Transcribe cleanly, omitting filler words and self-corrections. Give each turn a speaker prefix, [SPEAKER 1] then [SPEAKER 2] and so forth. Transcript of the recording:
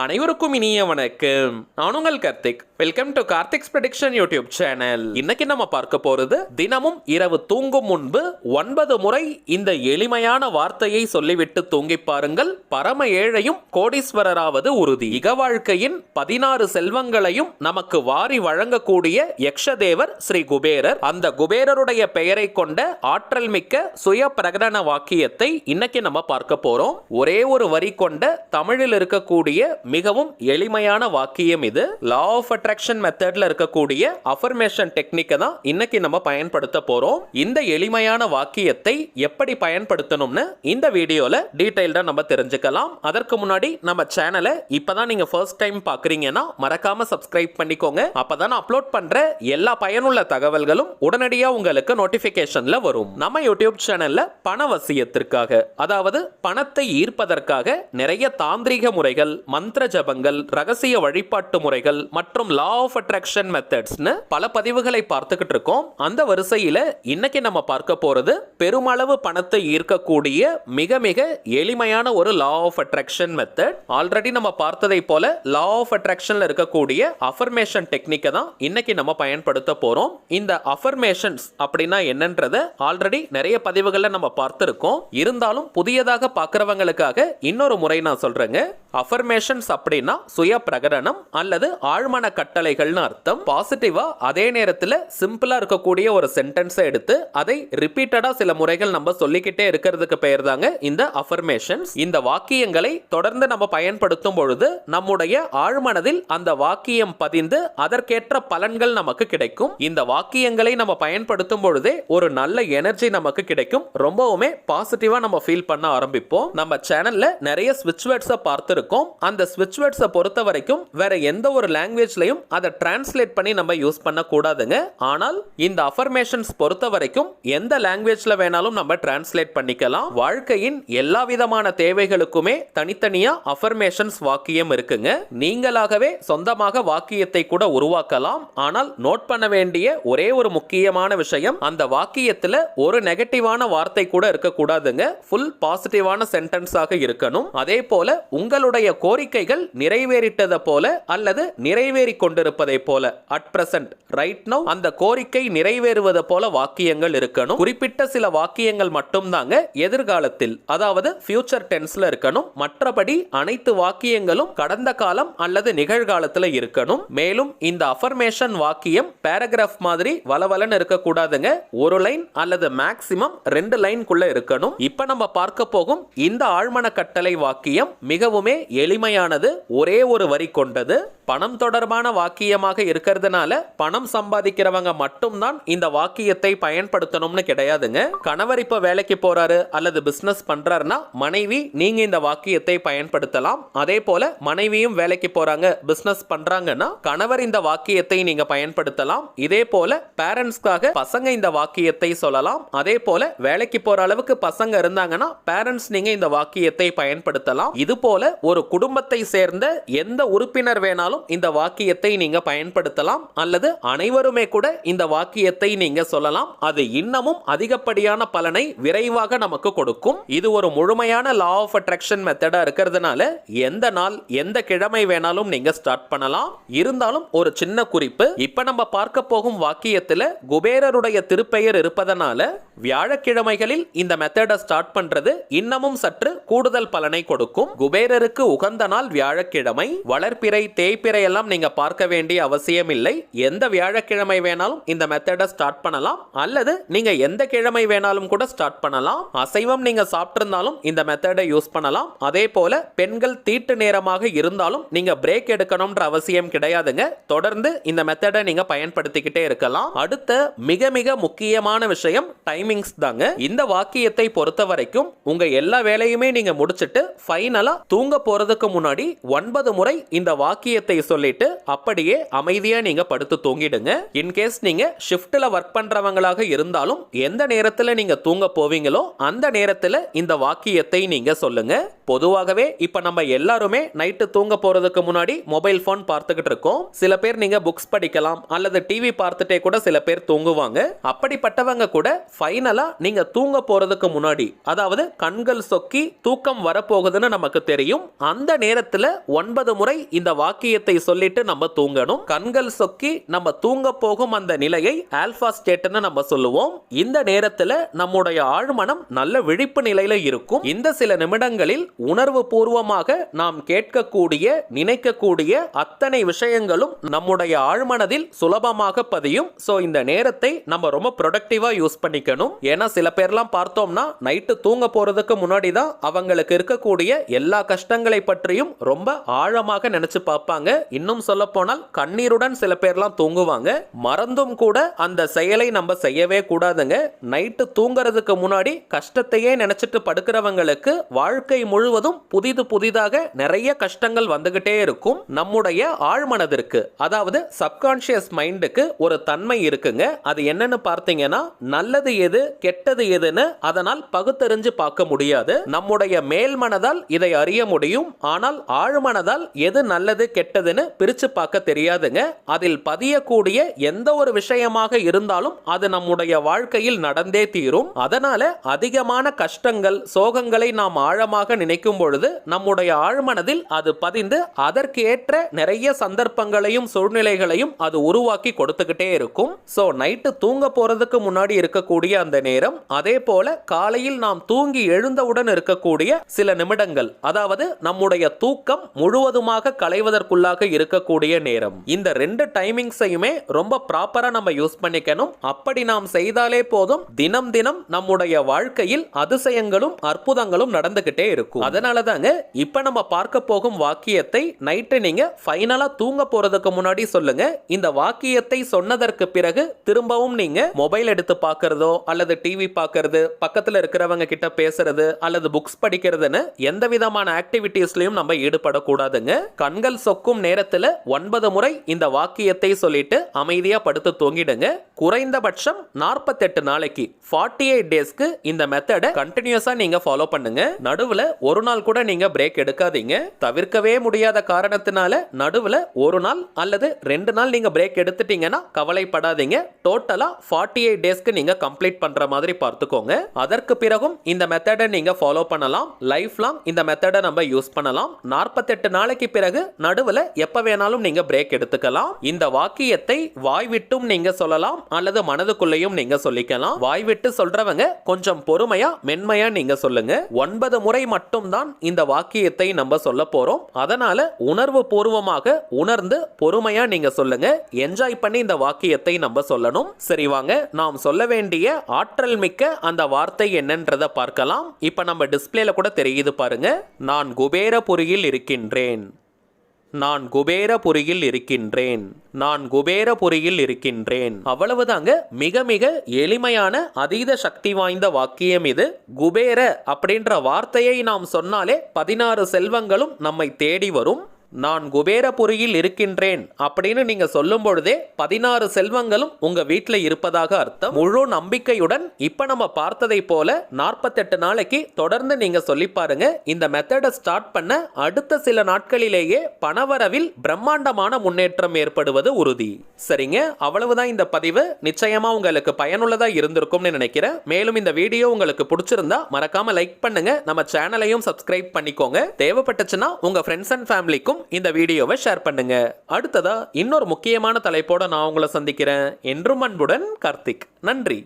[SPEAKER 1] அனைவருக்கும் இனிய வணக்கம். நான் உங்கள் Karthik. Welcome to Karthik's prediction YouTube channel. இன்னைக்கு நம்ம பார்க்க போறது, தினமும் இரவு தூங்கும் முன்பு 9 முறை இந்த எளிமையான வார்த்தையை சொல்லிவிட்டு தூங்கி பாருங்கள். பரம ஏழையும் கோடீஸ்வரராவது உறுதி. இக வாழ்க்கையின் 16 செல்வங்களையும் நமக்கு வாரி வழங்கக்கூடிய யக்ஷதேவர் ஸ்ரீ குபேரர். அந்த குபேரருடைய பெயரை கொண்ட ஆற்றல் மிக்க சுய பிரகடன வாக்கியத்தை இன்னைக்கு நம்ம பார்க்க போறோம். ஒரே ஒரு வரி கொண்ட தமிழில் இருக்கக்கூடிய மிகவும் எளிமையான வாக்கியம் இது. லா ஆஃப் அட்ராக்ஷன் மெத்தட்ல இருக்கக்கூடிய அஃபர்மேஷன் டெக்னிக்கை தான் இன்னைக்கு நம்ம பயன்படுத்த போறோம். இந்த எளிமையான வாக்கியத்தை எப்படி பயன்படுத்தணும்னு இந்த வீடியோல டீடைல்டா நம்ம தெரிஞ்சுக்கலாம். அதற்கு முன்னாடி நம்ம சேனலை இப்பதான் நீங்க ஃபர்ஸ்ட் டைம் பாக்குறீங்கன்னா மறக்காம சப்ஸ்கிரைப் பண்ணிக்கோங்க. அப்பதான் அப்லோட் பண்ற எல்லா பயனுள்ள தகவல்களும் உடனடியா உங்களுக்கு நோட்டிபிகேஷன்ல வரும். நம்ம யூடியூப் சேனல்ல பணவசியத்திற்காக, அதாவது பணத்தை ஈர்ப்பதற்காக நிறைய தாந்திரிக முறைகள், மந்திர ஜபங்கள், ரகசிய வழிபாட்டு முறைகள் மற்றும் லா ஆஃப் அட்ராக்ஷன் மெத்தட்ஸ்னு பல பதிவுகளை பார்த்துக்கிட்டு இருக்கோம். அந்த வரிசையில இன்னைக்கு நம்ம பார்க்க போறது பெருமளவு பணத்தை ஈர்க்கக்கூடிய மிக மிக எளிமையான ஒரு law of attraction method. Already நம்ம பார்த்ததை போல லா ஆஃப் அட்ராக்ஷன்ல இருக்கக்கூடிய அஃபர்மேஷன் டெக்னிக்கை தான் இன்னைக்கு நம்ம பயன்படுத்த போறோம். இந்த அஃபர்மேஷன்ஸ் அப்படின்னா என்னன்றத ஆல்ரெடி நிறைய பதிவுகளை நம்ம பார்த்திருக்கோம். இருந்தாலும் புதியதாக பார்க்கிறவங்களுக்காக இன்னொரு முறை நான் சொல்றேங்க. அஃபர்மேஷன்ஸ் அப்படின்னா சுய பிரகடனம் அல்லது ஆழ்மன கட்டளைகள்னு அர்த்தம். பாசிட்டிவா அதே நேரத்தில் சிம்பிளா இருக்கக்கூடிய ஒரு சென்டென்ஸை எடுத்து அதை ரிப்பீட்டடா சில முறைகள் நம்ம சொல்லிக்கிட்டே இருக்கிறதுக்கு பெயர் தாங்க இந்த அஃபர்மேஷன்ஸ். இந்த வாக்கியங்களை தொடர்ந்து நம்ம பயன்படுத்தும் பொழுது நம்முடைய ஆழ்மனதில் அந்த வாக்கியம் பதிந்து அதற்கேற்ற பலன்கள் நமக்கு கிடைக்கும். இந்த வாக்கியங்களை நம்ம பயன்படுத்தும் பொழுதே ஒரு நல்ல எனர்ஜி நமக்கு கிடைக்கும். ரொம்பவுமே பாசிட்டிவா நம்ம ஃபீல் பண்ண ஆரம்பிப்போம். நம்ம சேனல்ல நிறைய ஸ்விட்ச் வேர்ட்ஸை பார்த்திருக்கோம். அந்த ஸ்விட்ச் வேர்ட்ஸை பொறுத்த வரைக்கும் வேற எந்த ஒரு லாங்குவேஜ்லயும் அதை டிரான்ஸ்லேட் பண்ணி நம்ம யூஸ் பண்ண கூடாதுங்க. ஆனால் இந்த அஃபர்மேஷன்ஸ் பொறுத்த வரைக்கும் எந்த லாங்குவேஜ்ல வேணாலும் நம்ம டிரான்ஸ்லேட் பண்ணிக்கலாம். வாழ்க்கையின் எல்லா விதமான தேவைகளுக்குமே தனித்தனியா அஃபர்மேஷன்ஸ் வாக்கியம் இருக்குங்க. நீங்களாகவே சொந்தமாக வாக்கியத்தை கூட உருவாக்கலாம். ஆனால் நோட் பண்ண வேண்டிய ஒரே ஒரு முக்கியமான விஷயம், அந்த வாக்கியத்துல ஒரு நெகட்டிவான வார்த்தை கூட இருக்க கூடாதுங்க. ஃபுல் பாசிட்டிவான சென்டென்ஸாக இருக்கணும். அதே போல உங்களுடைய கோரிக்கைகள் நிறைவேறிட்டதை போல அல்லது நிறைவேறி கொண்டிருப்பதை போல, அட் பிரசன்ட் ரைட் நவ் அந்த கோரிக்கை நிறைவேறுவது போல வாக்கியங்கள் இருக்கணும். குறிப்பிட்ட சில வாக்கியங்கள் மட்டும் தாங்க எதிர்காலத்தில், அதாவது ஃபியூச்சர் டென்ஸ்ல இருக்கணும். மற்றபடி அனைத்து வாக்கியங்களும் கடந்த காலம் அல்லது நிகழ்காலத்தில் இருக்கணும். மேலும் இந்த அஃபர்மேஷன் வாக்கியம் பேராகிராஃப் மாதிரி வலவலன்னு இருக்க கூடாதுங்க. ஒரு லைன் அல்லது மேக்ஸிமம் 2 லைன்குள்ள இருக்கணும். இப்ப நம்ம பார்க்க போகும் இந்த ஆழ்மன கட்டளை வாக்கியம் மிகவுமே எளிமையானது, ஒரே ஒரு வரி கொண்டது. பணம் தொடர்பான வாக்கியமாக இருக்கிறதுனால பணம் சம்பாதிக்கிறவங்க மட்டும்தான் இந்த வாக்கியத்தை பயன்படுத்தணும்னு கிடையாதுங்க. கணவர் இப்ப வேலைக்கு போறாரு அல்லது பிசினஸ் பண்றாருன்னா மனைவி நீங்க இந்த வாக்கியத்தை பயன்படுத்தலாம். அதே போல மனைவியும் வேலைக்கு போறாங்க, பிசினஸ் பண்றாங்கன்னா கணவர் இந்த வாக்கியத்தை நீங்க பயன்படுத்தலாம். இதே போல பேரண்ட்ஸ்க்காக பசங்க இந்த வாக்கியத்தை சொல்லலாம். அதே போல வேலைக்கு போற அளவுக்கு பசங்க இருந்தாங்கன்னா பேரண்ட்ஸ் நீங்க இந்த வாக்கியத்தை பயன்படுத்தலாம். இது போல ஒரு குடும்பத்தை சேர்ந்த எந்த உறுப்பினர் வேணாலும் இந்த வாக்கியத்தை நீங்க பயன்படுத்தலாம். அல்லது அனைவருமே கூட இந்த வாக்கியத்தை நீங்க சொல்லலாம். அது இன்னமும் அதிகப்படியான பலனை விரைவாக நமக்கு கொடுக்கும். இது ஒரு முழுமையான லா ஆஃப் அட்ராக்ஷன் மெத்தடா இருக்கிறதுனால எந்த நாள் எந்த கிழமை வேணாலும் நீங்க ஸ்டார்ட் பண்ணலாம். இருந்தாலும் ஒரு சின்ன குறிப்பு, இப்ப நம்ம பார்க்க போகும் வாக்கியத்துல குபேரருடைய திருப்பெயர் இருப்பதனால வியாழக்கிழமைகளில் இந்த மெத்தடை ஸ்டார்ட் பண்றது இன்னமும் சற்று கூடுதல் பலனை கொடுக்கும். குபேரருக்கு உகந்த நாள் வியாழக்கிழமை. வளர்ப்பிறை தேய்பிறை எல்லாம் நீங்க பார்க்க வேண்டிய அவசியம் இல்லை. எந்த வியாழக்கிழமை வேணாலும் இந்த மெத்தடை ஸ்டார்ட் பண்ணலாம். அல்லது நீங்க எந்த கிழமை வேணாலும் கூட ஸ்டார்ட் பண்ணலாம். அசைவம் நீங்க சாப்பிட்டிருந்தாலும் இந்த மெத்தடை யூஸ் பண்ணலாம். அதே போல பெண்கள் தீட்டு நேரமாக இருந்தாலும் நீங்க பிரேக் எடுக்கணும்ன்ற அவசியம் கிடையாதுங்க. தொடர்ந்து இந்த மெத்தடை நீங்க பயன்படுத்திக்கிட்டே இருக்கலாம். அடுத்த மிக மிக முக்கியமான விஷயம் டைமிங்ஸ் தாங்க. இந்த வாக்கியத்தை பொறுத்த வரைக்கும் உங்க எல்லா வேலையுமே நீங்க முடிச்சிட்டு ஃபைனலா தூங்க போறதுக்கு முன்னாடி 9 முறை இந்த வாக்கியத்தை சொல்லிட்டு அப்படியே அமைதியா நீங்க படுத்து தூங்கிடுங்க. இன்கேஸ் நீங்க ஷிஃப்ட்ல ஒர்க் பண்றவங்களாக இருந்தாலும் எந்த நேரத்துல நீங்க தூங்க போவீங்களோ அந்த நேரத்துல இந்த வாக்கியத்தை நீங்க சொல்லுங்க. பொதுவாகவே இப்ப நம்ம எல்லாருமே நைட்டு தூங்க போறதுக்கு முன்னாடி மொபைல் போன் பார்த்துக்கிட்டு இருக்கோம். சில பேர் நீங்க புக்ஸ் படிக்கலாம் அல்லது டிவி பார்த்துட்டே கூட சில பேர் தூங்குவாங்க. அப்படிப்பட்டவங்க கூட ஃபைனலா நீங்க தூங்க போறதுக்கு முன்னாடி, அதாவது கண்கள் சொக்கி தூக்கம் வரப்போகுதுன்னு நமக்கு தெரியும், அந்த நேரத்துல 9 முறை இந்த வாக்கியத்தை சொல்லிட்டு நம்ம தூங்கணும். கண்கள் சொக்கி நம்ம தூங்க போகும் அந்த நிலையை ஆல்பா ஸ்டேட்னு நம்ம சொல்லுவோம். இந்த நேரத்துல நம்முடைய ஆழ்மனம் நல்ல விழிப்பு நிலையில இருக்கும். இந்த சில நிமிடங்களில் உணர்வு பூர்வமாக நாம் கேட்கக்கூடிய நினைக்கக்கூடிய அத்தனை விஷயங்களும் நம்முடைய ஆழ்மனதில் சுலபமாக பதியும். சோ இந்த நேரத்தை நம்ம ரொம்ப ப்ரொடக்டிவா யூஸ் பண்ணிக்கணும். ஏன்னா சில பேர்லாம் பார்த்தோம்னா நைட்டு தூங்க போறதுக்கு முன்னாடி தான் அவங்களுக்கு இருக்கக்கூடிய எல்லா கஷ்டங்களை பற்றியும் ரொம்ப ஆழமாக நினைச்சு பார்ப்பாங்க. இன்னும் சொல்ல போனால் கண்ணீருடன் சில பேர்லாம் தூங்குவாங்க. மறந்தும் கூட அந்த செயலை நம்ம செய்யவே கூடாதுங்க. நைட்டு தூங்குறதுக்கு முன்னாடி கஷ்டத்தையே நினைச்சிட்டு படுக்கிறவங்களுக்கு வாழ்க்கை முழுவதும் புதிதாக நிறைய கஷ்டங்கள் வந்துகிட்டே இருக்கும். நம்முடைய ஆழ்மனதிற்கு, அதாவது சப்கான்ஷியஸ் மைண்டுக்கு ஒரு தன்மை இருக்குங்க. அது என்னன்னு பார்த்தீங்கன்னா, நல்லது எது கெட்டது எதுன்னு அதனால் பகுத்தறிஞ்சு பார்க்க முடியாது. நம்முடைய மேல் மனதால் இதை அறிய முடியும். ஆனால் ஆழ்மனதால் எது நல்லது கெட்டதுன்னு பிரிச்சு பார்க்க தெரியாதுங்க. அதில் பதியக்கூடிய எந்த ஒரு விஷயமாக இருந்தாலும் அது நம்முடைய வாழ்க்கையில் நடந்தே தீரும். அதனால அதிகமான கஷ்டங்கள் சோகங்களை நாம் ஆழமாக நினைக்கும் பொழுது நம்முடைய ஆழ்மனதில் அது பதிந்து அதற்கு ஏற்ற நிறைய சந்தர்ப்பங்களையும் சூழ்நிலைகளையும் அது உருவாக்கி கொடுத்துக்கிட்டே இருக்கும். சோ நைட்டு தூங்க போறதுக்கு முன்னாடி இருக்கக்கூடிய அந்த நேரம், அதே போல காலையில் நாம் தூங்கி எழுந்தவுடன் இருக்கக்கூடிய சில நிமிடங்கள், அதாவது நம்முடைய தூக்கம் முழுவதுமாக களைவதற்குள்ளாக இருக்கக்கூடிய நேரம், இந்த ரெண்டு டைமிங்ஸையுமே ரொம்ப ப்ராப்பரா நம்ம யூஸ் பண்ணிக்கணும். அப்படி நாம் செய்தாலே போதும், தினம் தினம் நம்முடைய வாழ்க்கையில் அதிசயங்களும் அற்புதங்களும் நடந்துகிட்டே இருக்கும். அதனால தாங்க இப்ப நம்ம பார்க்க போகும் வாக்கியத்தை நைட்டு நீங்க ஃபைனலா தூங்க போறதுக்கு முன்னாடி சொல்லுங்க. இந்த வாக்கியத்தை சொன்னதற்கு பிறகு திரும்பவும் நீங்க மொபைல் எடுத்து பார்க்கறதோ அல்லது டிவி பார்க்கறது, பக்கத்துல இருக்கிறவங்க கிட்ட பேசுறது அல்லது புக்ஸ் படிக்கிறதுன்னு எந்த விதமான ஆக்டிவிட்டீஸ்லயும் நம்ம ஈடுபடக்கூடாதுங்க. கண்கள் சொக்கும் நேரத்துல 9 முறை இந்த வாக்கியத்தை சொல்லிட்டு அமைதியா படுத்து தூங்கிடுங்க. குறைந்தபட்சம் 48 நாளைக்கு 48 டேஸ்க்கு இந்த மெத்தடை கண்டினியூஸா நீங்க ஃபாலோ பண்ணுங்க. நடுவுல ஒரு நாள் கூட நீங்க பிரேக் எடுக்காதீங்க. தவிர்க்கவே முடியாத காரணத்தினால நடுவுல ஒரு நாள் அல்லது 2 நாள் நீங்க பிரேக் எடுத்துட்டீங்கன்னா கவலைப்படாதீங்க. டோட்டலா 48 டேஸ்க்கு நீங்க கம்ப்ளீட் பண்ற மாதிரி பார்த்துக்கோங்க. அதற்கு பிறகும் இந்த மெத்தடை நீங்க ஃபாலோ பண்ணலாம். லைஃப் லாங் இந்த மெத்தடை நம்ம யூஸ் பண்ணலாம். 48 நாளைக்கு பிறகு நடுவுல எப்ப வேணாலும் நீங்க பிரேக் எடுத்துக்கலாம். இந்த வாக்கியத்தை வாய் விட்டும் நீங்க சொல்லலாம் அல்லது மனதுக்குள்ளேயும் நீங்க சொல்லிக்கலாம். வாய் விட்டு சொல்றவங்க கொஞ்சம் பொறுமையா மென்மையா நீங்க சொல்லுங்க. 9 முறை மட்டும் தான் இந்த வாக்கியத்தை நம்ம சொல்ல போறோம். அதனால உணர்வு பூர்வமாக உணர்ந்து பொறுமையா நீங்க சொல்லுங்க. என்ஜாய் பண்ணி இந்த வாக்கியத்தை நம்ம சொல்லணும். சரி வாங்க, நாம் சொல்ல வேண்டிய ஆற்றல் மிக்க அந்த வார்த்தை என்னன்றத பார்க்கலாம். இப்ப நம்ம டிஸ்பிளேல கூட தெரியுது பாருங்க. நான் குபேரபுரியில் இருக்கின்றேன். நான் குபேரபுரியில் இருக்கின்றேன். நான் குபேரபுரியில் இருக்கின்றேன். அவ்வளவுதாங்க. மிக மிக எளிமையான அதீத சக்தி வாய்ந்த வாக்கியம் இது. குபேர அப்படின்ற வார்த்தையை நாம் சொன்னாலே 16 செல்வங்களும் நம்மை தேடி வரும். நான் குபேரபுரியில் இருக்கின்றேன் அப்படின்னு நீங்க சொல்லும் பொழுதே 16 செல்வங்களும் உங்க வீட்டில் இருப்பதாக அர்த்தம். முழு நம்பிக்கையுடன் இப்ப நம்ம பார்த்ததை போல 48 நாளைக்கு தொடர்ந்து நீங்க சொல்லி பாருங்க. இந்த மெத்தடை ஸ்டார்ட் பண்ண அடுத்த சில நாட்களிலேயே பணவரவில் பிரம்மாண்டமான முன்னேற்றம் ஏற்படுவது உறுதி. சரிங்க, அவ்வளவுதான் இந்த பதிவு. நிச்சயமா உங்களுக்கு பயனுள்ளதா இருந்திருக்கும்னு நினைக்கிறேன். மேலும் இந்த வீடியோ உங்களுக்கு பிடிச்சிருந்தா மறக்காம லைக் பண்ணுங்க. நம்ம சேனலையும் சப்ஸ்கிரைப் பண்ணிக்கோங்க. தேவைப்பட்டுச்சுன்னா உங்க ஃப்ரெண்ட்ஸ் அண்ட் ஃபேமிலிக்கும் இந்த வீடியோவை ஷேர் பண்ணுங்க. அடுத்ததா இன்னொரு முக்கியமான தலைப்போட நான் உங்களை சந்திக்கிறேன். என்றும் அன்புடன் கார்த்திக். நன்றி.